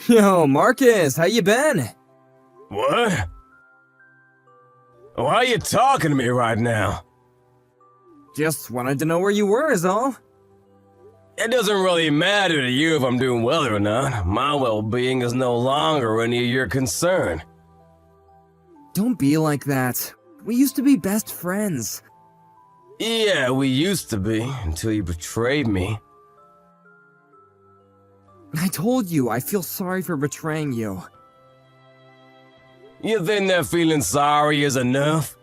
Yo, Marcus, how you been? What? Why are you talking to me right now? Just wanted to know where you were is all. It doesn't really matter to you if I'm doing well or not. My well-being is no longer any of your concern. Don't be like that. We used to be best friends. Yeah, we used to be, until you betrayed me. I told you, I feel sorry for betraying you. You think that feeling sorry is enough?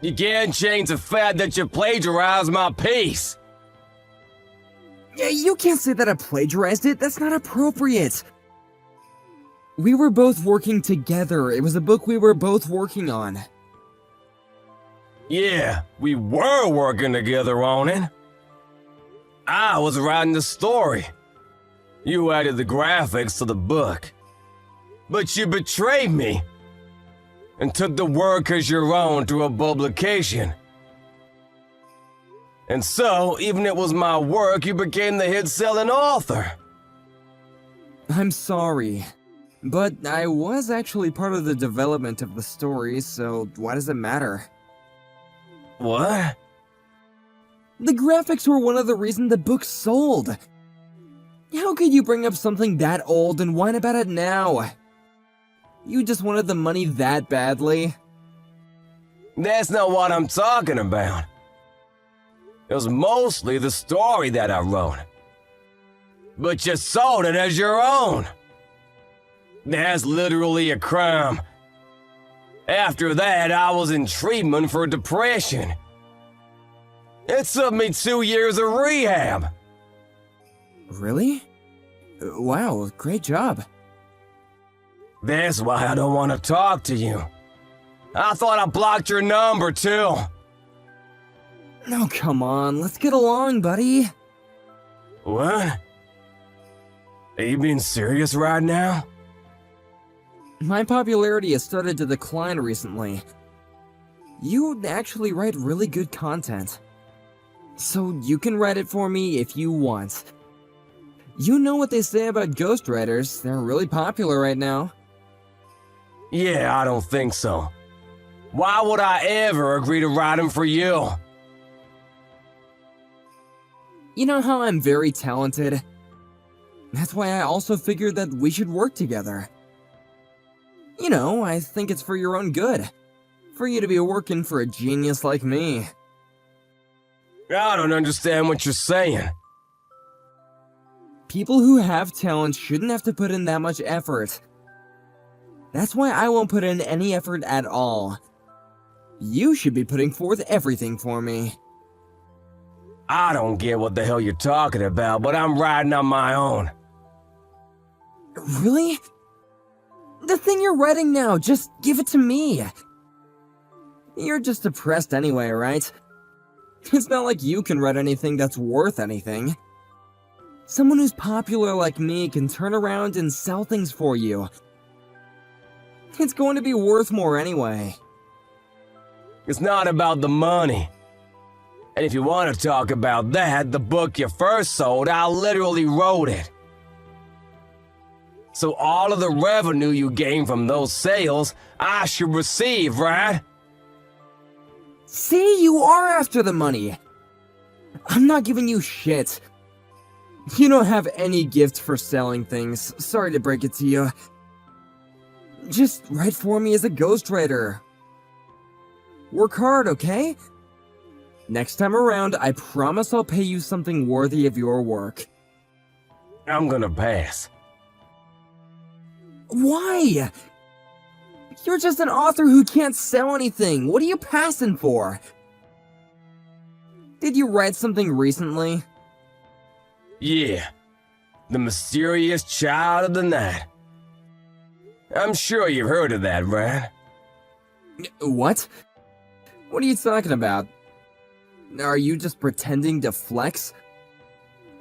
You can't change the fact that you plagiarized my piece. Yeah, you can't say that I plagiarized it, that's not appropriate. We were both working together, it was a book we were both working on. Yeah, we were working together on it. I was writing the story. You added the graphics to the book. But you betrayed me and took the work as your own to a publication. And so, even it was my work, you became the hit-selling author. I'm sorry, but I was actually part of the development of the story, so why does it matter? What? The graphics were one of the reasons the book sold. How could you bring up something that old and whine about it now? You just wanted the money that badly? That's not what I'm talking about. It was mostly the story that I wrote. But you sold it as your own. That's literally a crime. After that, I was in treatment for depression. It took me 2 years of rehab. Really? Wow, great job. That's why I don't want to talk to you. I thought I blocked your number too. Oh, come on, let's get along, buddy. What? Are you being serious right now? My popularity has started to decline recently. You actually write really good content. So you can write it for me if you want. You know what they say about ghostwriters, they're really popular right now. Yeah, I don't think so. Why would I ever agree to write them for you? You know how I'm very talented? That's why I also figured that we should work together. You know, I think it's for your own good. For you to be working for a genius like me. I don't understand what you're saying. People who have talent shouldn't have to put in that much effort. That's why I won't put in any effort at all. You should be putting forth everything for me. I don't get what the hell you're talking about, but I'm riding on my own. Really? The thing you're writing now, just give it to me. You're just depressed anyway, right? It's not like you can write anything that's worth anything. Someone who's popular like me can turn around and sell things for you. It's going to be worth more anyway. It's not about the money. And if you want to talk about that, the book you first sold, I literally wrote it. So all of the revenue you gain from those sales, I should receive, right? See, you are after the money. I'm not giving you shit. You don't have any gift for selling things, sorry to break it to you. Just write for me as a ghostwriter. Work hard, okay? Next time around, I promise I'll pay you something worthy of your work. I'm gonna pass. Why? You're just an author who can't sell anything. What are you passing for? Did you write something recently? Yeah. The Mysterious Child of the Night. I'm sure you've heard of that, right? What? What are you talking about? Are you just pretending to flex?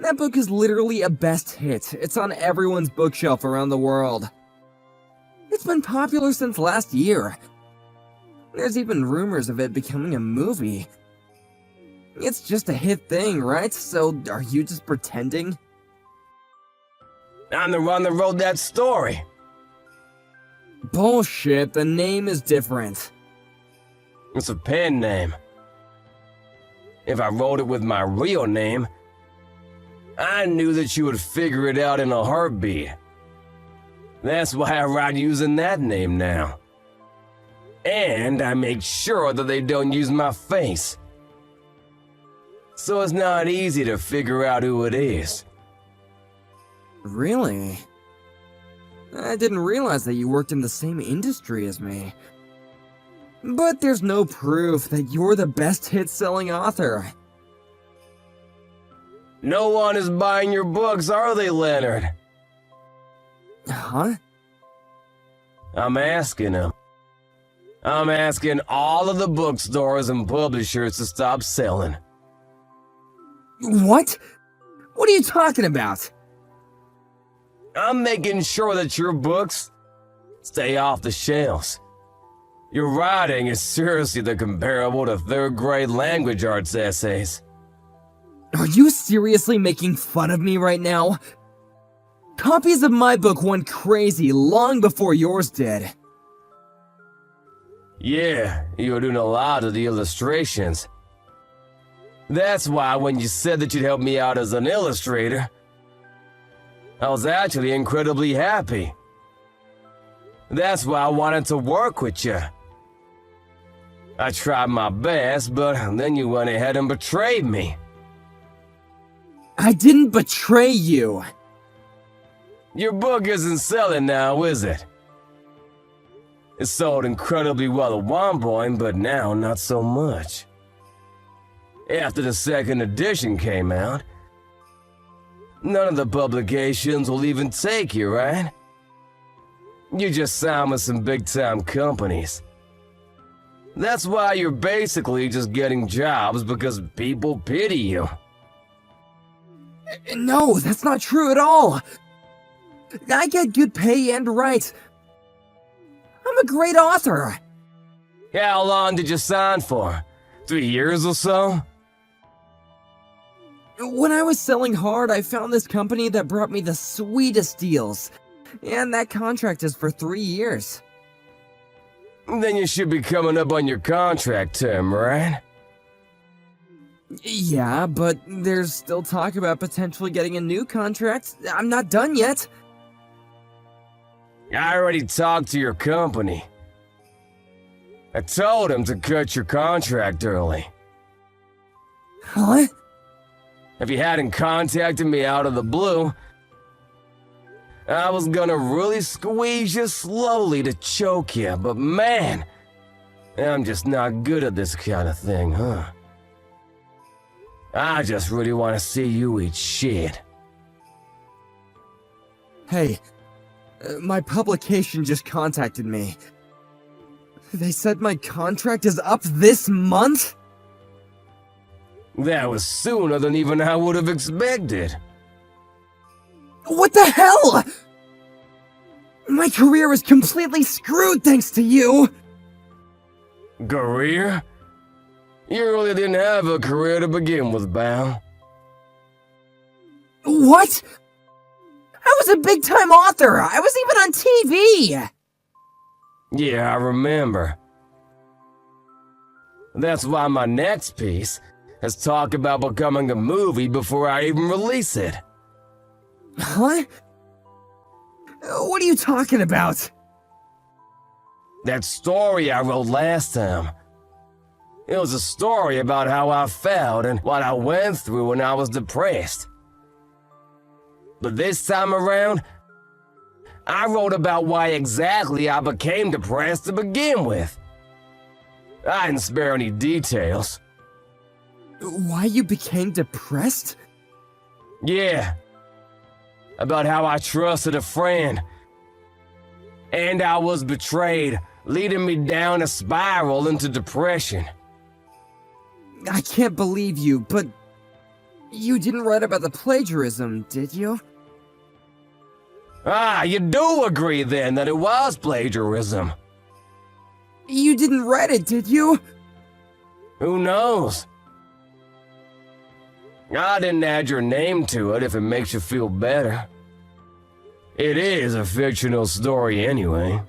That book is literally a best hit. It's on everyone's bookshelf around the world. It's been popular since last year. There's even rumors of it becoming a movie. It's just a hit thing, right? So, are you just pretending? I'm the one that wrote that story. Bullshit, the name is different. It's a pen name. If I wrote it with my real name, I knew that you would figure it out in a heartbeat. That's why I write using that name now. And I make sure that they don't use my face. So it's not easy to figure out who it is. Really? I didn't realize that you worked in the same industry as me. But there's no proof that you're the best hit-selling author. No one is buying your books, are they, Leonard? Huh? I'm asking them. I'm asking all of the bookstores and publishers to stop selling. What? What are you talking about? I'm making sure that your books stay off the shelves. Your writing is seriously the comparable to third-grade language arts essays. Are you seriously making fun of me right now? Copies of my book went crazy long before yours did. Yeah, you were doing a lot of the illustrations. That's why when you said that you'd help me out as an illustrator, I was actually incredibly happy. That's why I wanted to work with you. I tried my best, but then you went ahead and betrayed me. I didn't betray you. Your book isn't selling now, is it? It sold incredibly well at one point, but now not so much. After the second edition came out, none of the publications will even take you, right? You just signed with some big-time companies. That's why you're basically just getting jobs because people pity you. No, that's not true at all. I get good pay and rights. I'm a great author. How long did you sign for? 3 years or so? When I was selling hard, I found this company that brought me the sweetest deals. And that contract is for 3 years. Then you should be coming up on your contract term, right? Yeah, but there's still talk about potentially getting a new contract. I'm not done yet. I already talked to your company. I told him to cut your contract early. Huh? If you hadn't contacted me out of the blue, I was gonna really squeeze you slowly to choke you, but man, I'm just not good at this kind of thing, huh? I just really want to see you eat shit. Hey, my publication just contacted me. They said my contract is up this month? That was sooner than even I would have expected. What the hell? My career is completely screwed thanks to you! Career? You really didn't have a career to begin with, Bao. What? I was a big-time author! I was even on TV! Yeah, I remember. That's why my next piece has talked about becoming a movie before I even release it. Huh? What are you talking about? That story I wrote last time. It was a story about how I felt and what I went through when I was depressed. But this time around, I wrote about why exactly I became depressed to begin with. I didn't spare any details. Why you became depressed? Yeah. About how I trusted a friend. And I was betrayed, leading me down a spiral into depression. I can't believe you, but you didn't write about the plagiarism, did you? Ah, you do agree then that it was plagiarism. You didn't write it, did you? Who knows? I didn't add your name to it if it makes you feel better. It is a fictional story anyway.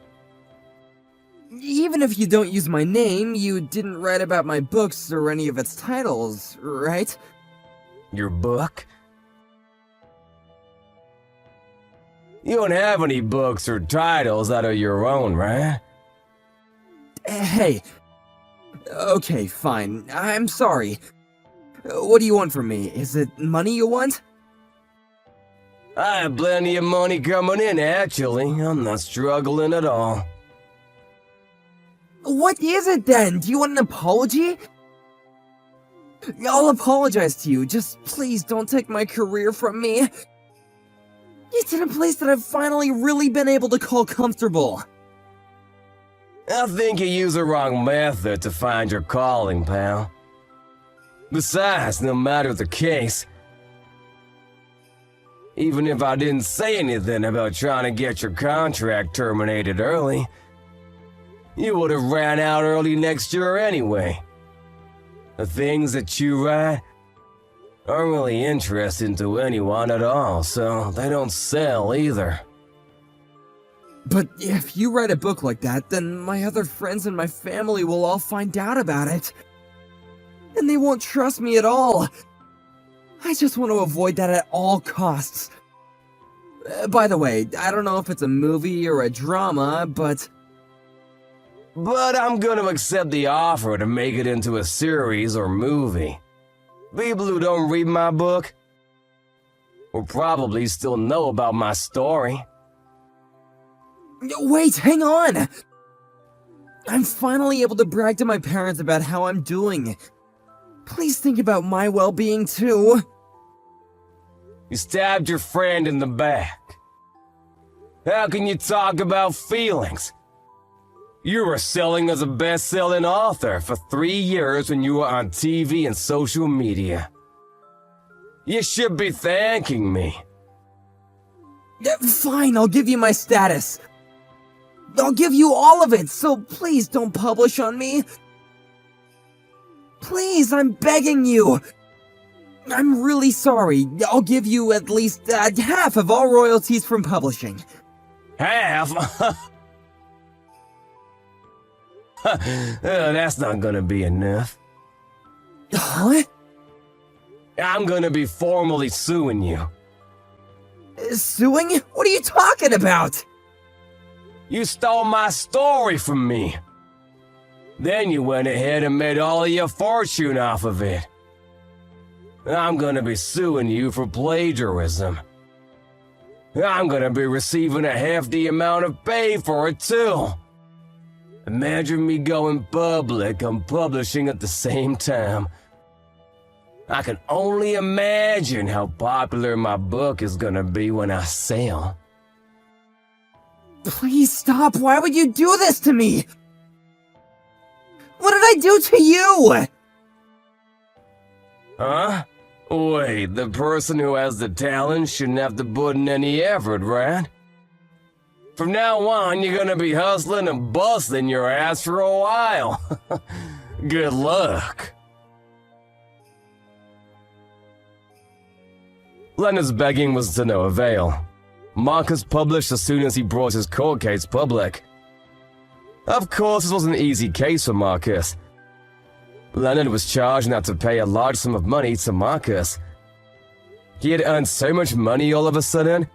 Even if you don't use my name, you didn't write about my books or any of its titles, right? Your book? You don't have any books or titles that are your own, right? Hey. Okay, fine. I'm sorry. What do you want from me? Is it money you want? I have plenty of money coming in, actually. I'm not struggling at all. What is it then? Do you want an apology? I'll apologize to you. Just please don't take my career from me. It's in a place that I've finally really been able to call comfortable. I think you use the wrong method to find your calling, pal. Besides, no matter the case, even if I didn't say anything about trying to get your contract terminated early, you would have ran out early next year anyway. The things that you write aren't really interesting to anyone at all, so they don't sell either. But if you write a book like that, then my other friends and my family will all find out about it. And they won't trust me at all. I just want to avoid that at all costs. By the way, I don't know if it's a movie or a drama, but I'm gonna accept the offer to make it into a series or movie. People who don't read my book will probably still know about my story. Wait, hang on! I'm finally able to brag to my parents about how I'm doing. Please think about my well-being too. You stabbed your friend in the back. How can you talk about feelings? You were selling as a best-selling author for 3 years when you were on TV and social media. You should be thanking me. Fine, I'll give you my status. I'll give you all of it, so please don't publish on me. Please, I'm begging you. I'm really sorry. I'll give you at least half of all royalties from publishing. Half? That's not gonna be enough. Huh? I'm gonna be formally suing you. Suing? What are you talking about? You stole my story from me. Then you went ahead and made all of your fortune off of it. I'm gonna be suing you for plagiarism. I'm gonna be receiving a hefty amount of pay for it too. Imagine me going public and publishing at the same time. I can only imagine how popular my book is gonna be when I sell. Please stop. Why would you do this to me? What did I do to you? Huh? Wait, the person who has the talent shouldn't have to put in any effort, right? From now on, you're gonna be hustling and busting your ass for a while. Good luck. Leonard's begging was to no avail. Marcus published as soon as he brought his court case public. Of course, this was an easy case for Marcus. Leonard was charged and had to pay a large sum of money to Marcus. He had earned so much money all of a sudden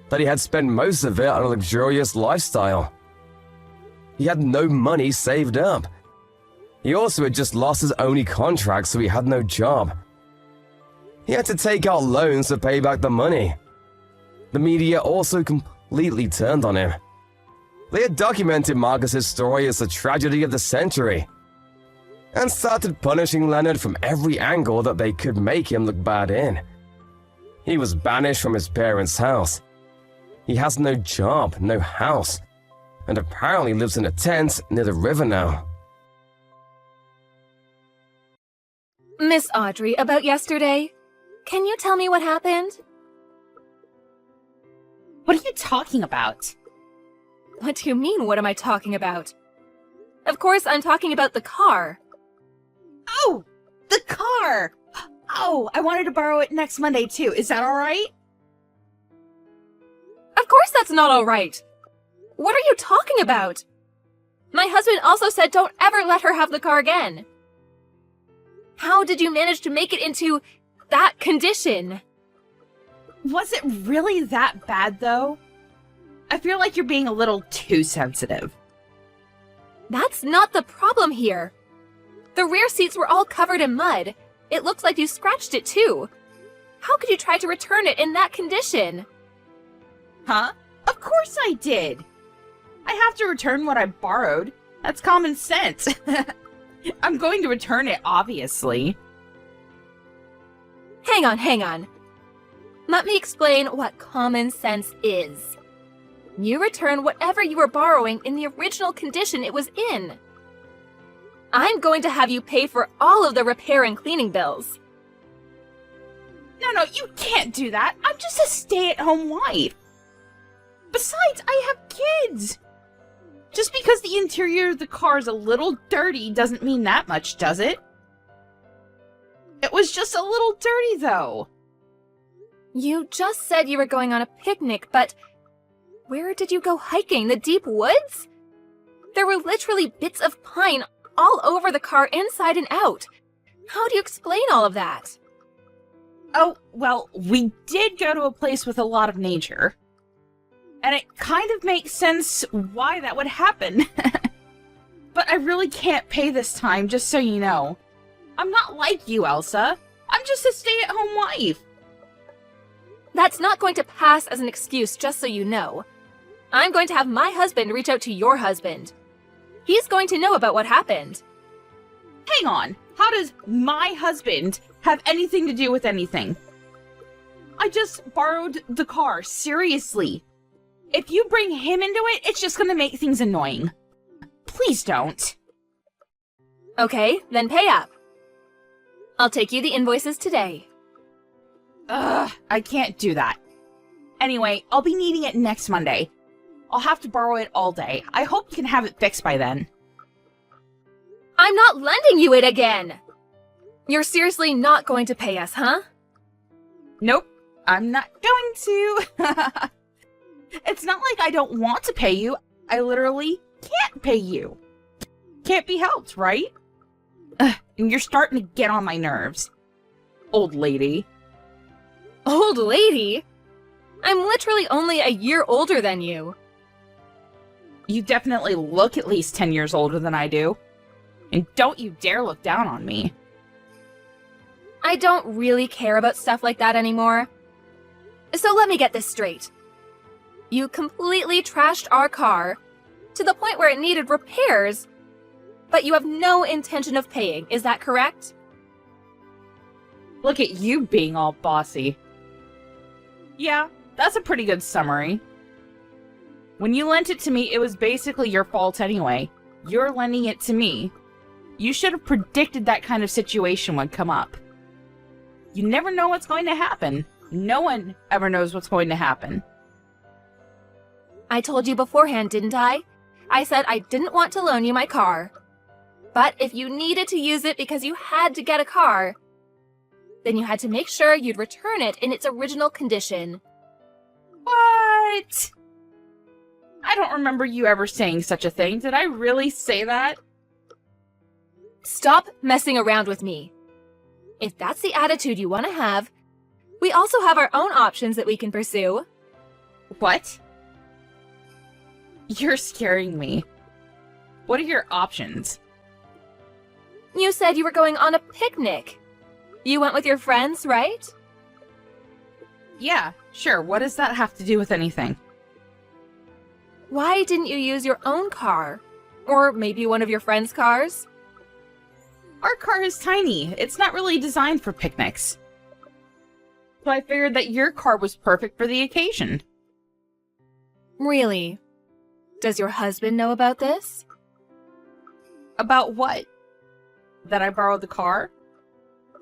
that he had spent most of it on a luxurious lifestyle. He had no money saved up. He also had just lost his only contract, so he had no job. He had to take out loans to pay back the money. The media also completely turned on him. They had documented Marcus's story as the tragedy of the century, and started punishing Leonard from every angle that they could make him look bad in. He was banished from his parents' house. He has no job, no house, and apparently lives in a tent near the river now. Miss Audrey, about yesterday, can you tell me what happened? What are you talking about? What do you mean, what am I talking about? Of course, I'm talking about the car. Oh, the car! Oh, I wanted to borrow it next Monday too. Is that alright? Of course that's not alright! What are you talking about? My husband also said don't ever let her have the car again. How did you manage to make it into that condition? Was it really that bad, though? I feel like you're being a little too sensitive. That's not the problem here. The rear seats were all covered in mud. It looks like you scratched it too. How could you try to return it in that condition? Huh? Of course I did! I have to return what I borrowed. That's common sense. I'm going to return it, obviously. Hang on. Let me explain what common sense is. You return whatever you were borrowing in the original condition it was in. I'm going to have you pay for all of the repair and cleaning bills. No, you can't do that. I'm just a stay-at-home wife. Besides, I have kids. Just because the interior of the car is a little dirty doesn't mean that much, does it? It was just a little dirty, though. You just said you were going on a picnic, but where did you go hiking? The deep woods? There were literally bits of pine all over the car, inside and out. How do you explain all of that? Oh, well, we did go to a place with a lot of nature. And it kind of makes sense why that would happen. But I really can't pay this time, just so you know. I'm not like you, Elsa. I'm just a stay-at-home wife. That's not going to pass as an excuse, just so you know. I'm going to have my husband reach out to your husband. He's going to know about what happened. Hang on. How does my husband have anything to do with anything? I just borrowed the car, seriously. If you bring him into it, it's just gonna make things annoying. Please don't. Okay, then pay up. I'll take you the invoices today. Ugh, I can't do that. Anyway, I'll be needing it next Monday. I'll have to borrow it all day. I hope you can have it fixed by then. I'm not lending you it again! You're seriously not going to pay us, huh? Nope, I'm not going to. It's not like I don't want to pay you. I literally can't pay you. Can't be helped, right? Ugh, and you're starting to get on my nerves. Old lady. Old lady? I'm literally only a year older than you. You definitely look at least 10 years older than I do. And don't you dare look down on me. I don't really care about stuff like that anymore. So let me get this straight. You completely trashed our car to the point where it needed repairs, but you have no intention of paying, is that correct? Look at you being all bossy. Yeah, that's a pretty good summary. When you lent it to me, it was basically your fault anyway. You're lending it to me. You should have predicted that kind of situation would come up. You never know what's going to happen. No one ever knows what's going to happen. I told you beforehand, didn't I? I said I didn't want to loan you my car. But if you needed to use it because you had to get a car, then you had to make sure you'd return it in its original condition. What? I don't remember you ever saying such a thing. Did I really say that? Stop messing around with me. If that's the attitude you want to have, we also have our own options that we can pursue. What? You're scaring me. What are your options? You said you were going on a picnic. You went with your friends, right? Yeah, sure. What does that have to do with anything? Why didn't you use your own car? Or maybe one of your friends' cars? Our car is tiny. It's not really designed for picnics. So I figured that your car was perfect for the occasion. Really? Does your husband know about this? About what? That I borrowed the car?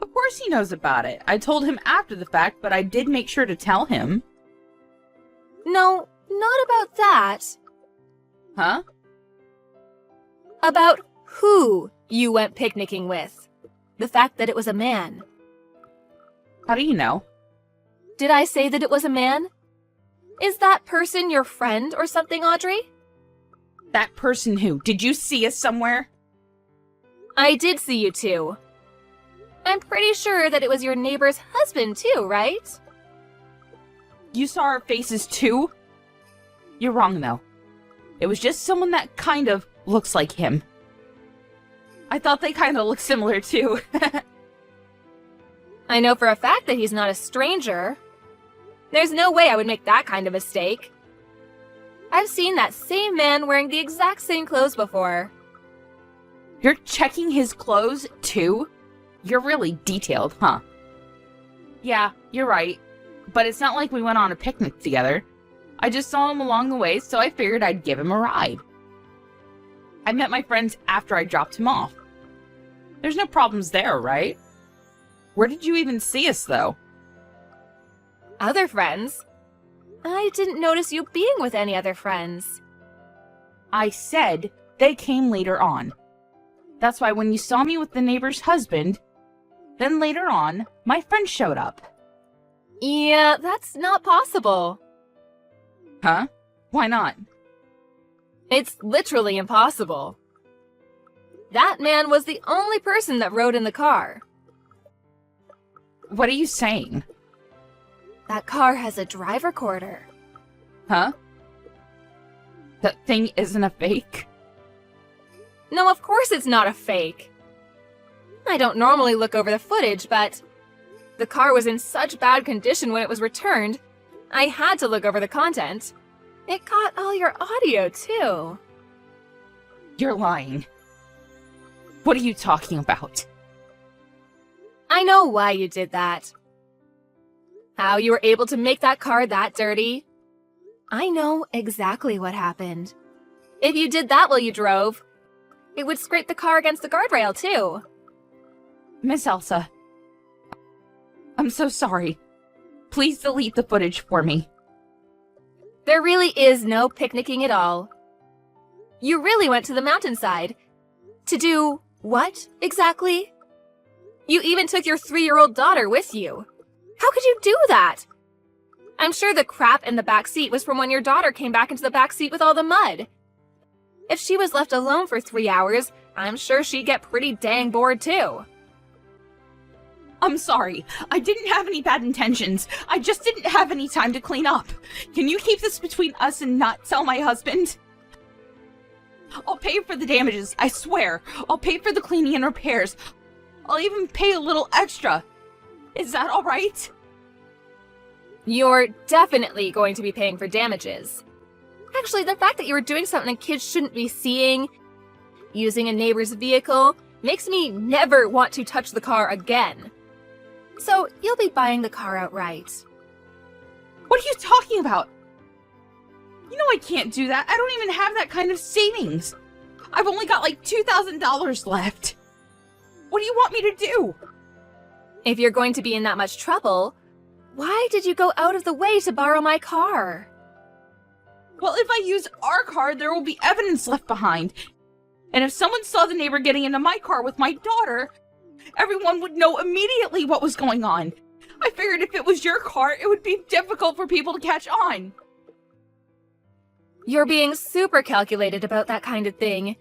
Of course he knows about it. I told him after the fact, but I did make sure to tell him. No, not about that. Huh? About who you went picnicking with. The fact that it was a man. How do you know? Did I say that it was a man? Is that person your friend or something, Audrey? That person who? Did you see us somewhere? I did see you two. I'm pretty sure that it was your neighbor's husband too, right? You saw our faces too? You're wrong, though. It was just someone that kind of looks like him. I thought they kind of looked similar too. I know for a fact that he's not a stranger. There's no way I would make that kind of mistake. I've seen that same man wearing the exact same clothes before. You're checking his clothes too? You're really detailed, huh? Yeah, you're right. But it's not like we went on a picnic together. I just saw him along the way, so I figured I'd give him a ride. I met my friends after I dropped him off. There's no problems there, right? Where did you even see us, though? Other friends? I didn't notice you being with any other friends. I said they came later on. That's why when you saw me with the neighbor's husband, then later on, my friend showed up. Yeah, that's not possible. Huh? Why not? It's literally impossible. That man was the only person that rode in the car. What are you saying? That car has a drive recorder. Huh? That thing isn't a fake? No, of course it's not a fake. I don't normally look over the footage, but the car was in such bad condition when it was returned, I had to look over the content. It caught all your audio, too. You're lying. What are you talking about? I know why you did that. How you were able to make that car that dirty. I know exactly what happened. If you did that while you drove, it would scrape the car against the guardrail, too. Miss Elsa, I'm so sorry. Please delete the footage for me. There really is no picnicking at all. You really went to the mountainside. To do what, exactly? You even took your 3-year-old daughter with you. How could you do that? I'm sure the crap in the back seat was from when your daughter came back into the back seat with all the mud. If she was left alone for 3 hours, I'm sure she'd get pretty dang bored too. I'm sorry. I didn't have any bad intentions. I just didn't have any time to clean up. Can you keep this between us and not tell my husband? I'll pay for the damages, I swear. I'll pay for the cleaning and repairs. I'll even pay a little extra. Is that all right? You're definitely going to be paying for damages. Actually, the fact that you were doing something kids shouldn't be seeing, using a neighbor's vehicle, makes me never want to touch the car again. So, you'll be buying the car outright. What are you talking about? You know I can't do that. I don't even have that kind of savings. I've only got like $2,000 left. What do you want me to do? If you're going to be in that much trouble, why did you go out of the way to borrow my car? Well, if I use our car, there will be evidence left behind. And if someone saw the neighbor getting into my car with my daughter, everyone would know immediately what was going on. I figured if it was your car, it would be difficult for people to catch on. You're being super calculated about that kind of thing.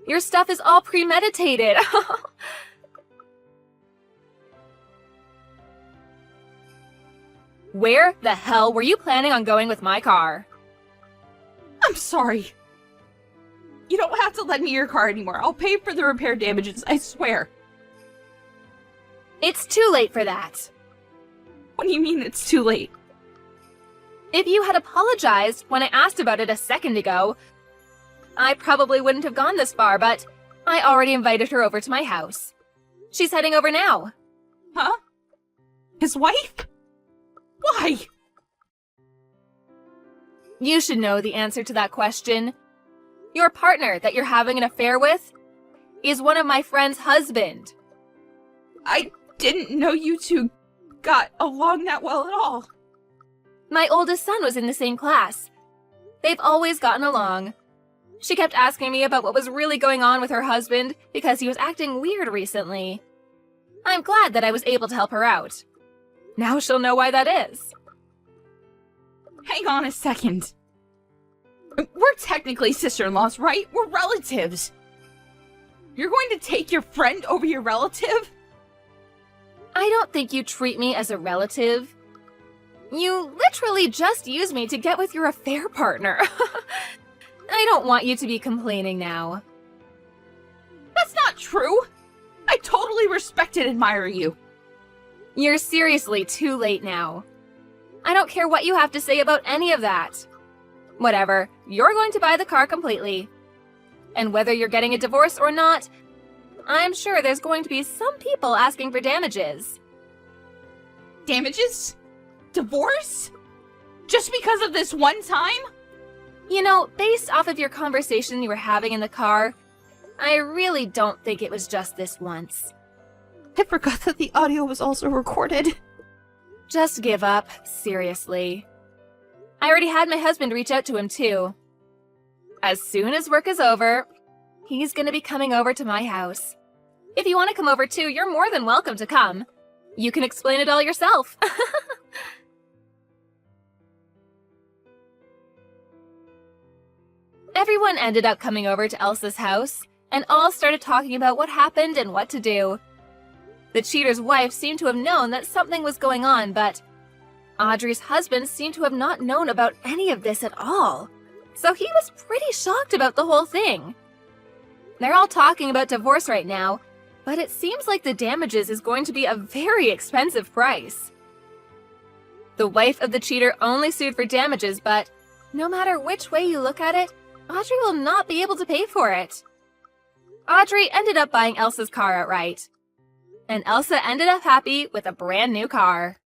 Your stuff is all premeditated. Where the hell were you planning on going with my car? I'm sorry. You don't have to lend me your car anymore. I'll pay for the repair damages, I swear. It's too late for that. What do you mean it's too late? If you had apologized when I asked about it a second ago, I probably wouldn't have gone this far, but I already invited her over to my house. She's heading over now. Huh? His wife? Why? You should know the answer to that question. Your partner that you're having an affair with is one of my friend's husband. I didn't know you two got along that well at all. My oldest son was in the same class. They've always gotten along. She kept asking me about what was really going on with her husband because he was acting weird recently. I'm glad that I was able to help her out. Now she'll know why that is. Hang on a second. We're technically sister-in-laws, right? We're relatives. You're going to take your friend over your relative? I don't think you treat me as a relative. You literally just use me to get with your affair partner. I don't want you to be complaining now. That's not true. I totally respect and admire you. You're seriously too late now. I don't care what you have to say about any of that. Whatever, you're going to buy the car completely. And whether you're getting a divorce or not, I'm sure there's going to be some people asking for damages. Damages? Divorce? Just because of this one time? You know, based off of your conversation you were having in the car, I really don't think it was just this once. I forgot that the audio was also recorded. Just give up, seriously. I already had my husband reach out to him too. As soon as work is over, he's gonna be coming over to my house. If you want to come over too, you're more than welcome to come. You can explain it all yourself. Everyone ended up coming over to Elsa's house, and all started talking about what happened and what to do. The cheater's wife seemed to have known that something was going on, but Audrey's husband seemed to have not known about any of this at all. So he was pretty shocked about the whole thing. They're all talking about divorce right now, but it seems like the damages is going to be a very expensive price. The wife of the cheater only sued for damages, but no matter which way you look at it, Audrey will not be able to pay for it. Audrey ended up buying Elsa's car outright. And Elsa ended up happy with a brand new car.